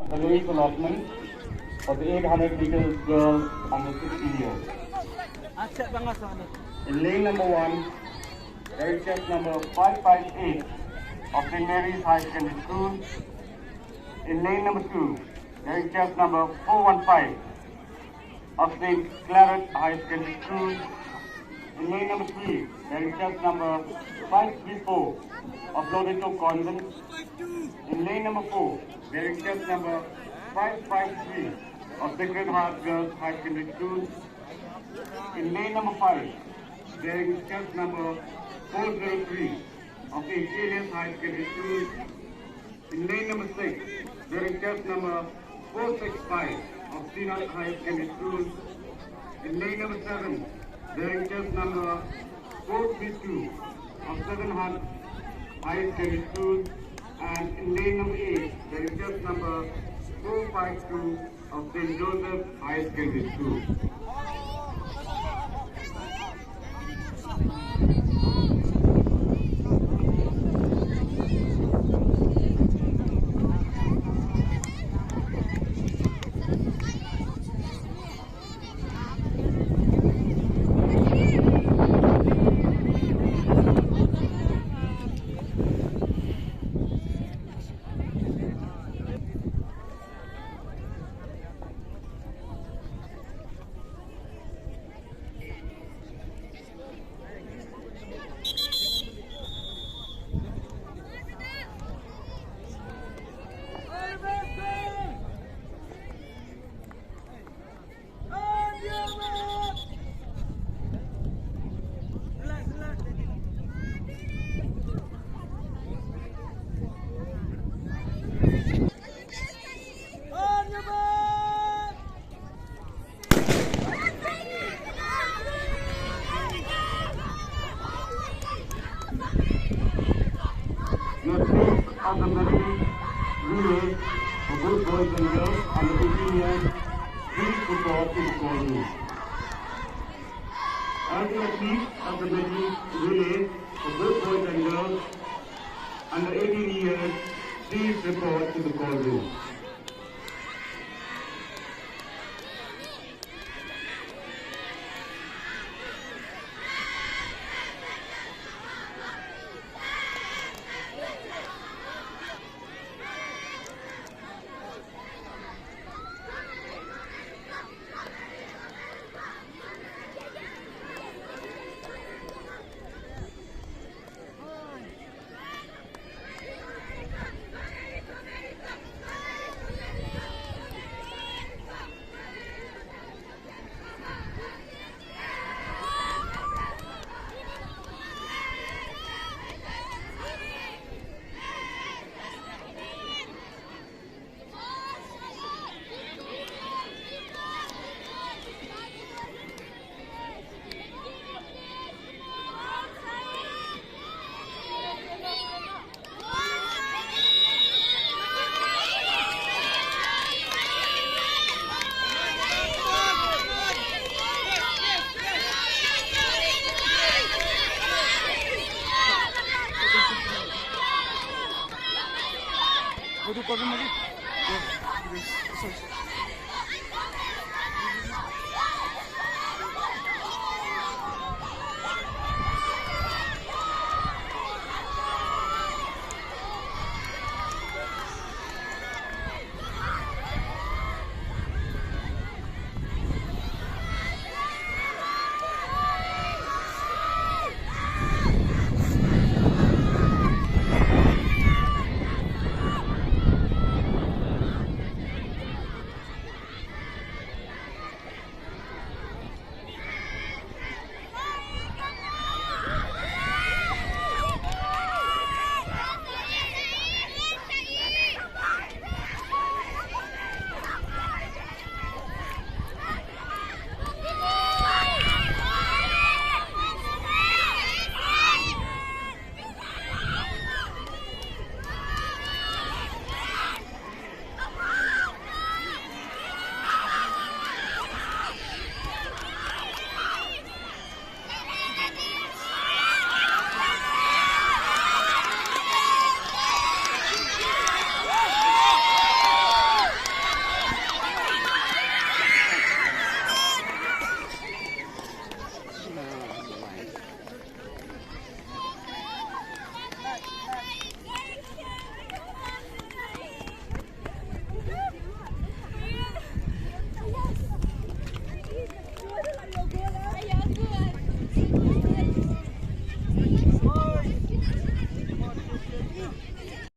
the ladies allotment for the 800 meters girls under 16 years. In lane number 1, there is chest number 558 of St. Mary's High Secondary School. In lane number 2, there is chest number 415 of St. Claret High Secondary School. In lane number 3, there is chest number 534 of Lodito Convent. In lane number 4, there is chest number 553 of Sacred Heart Girls High Secondary School. In lane number 5, there is chest number 403 of St. Elias High Secondary School. In lane number 6, there is chest number 465 of Sinat High Secondary School. In lane number 7, there is chest number 432 of Southern Heart High Secondary School. And in lane number 8, there is chest number 452 of St. Joseph High Secondary School. Of the medley relay for both boys and girls under 18 years, please report to the call room. As the athletes of the medley relay for both boys and girls under 18 years, please report to the call room.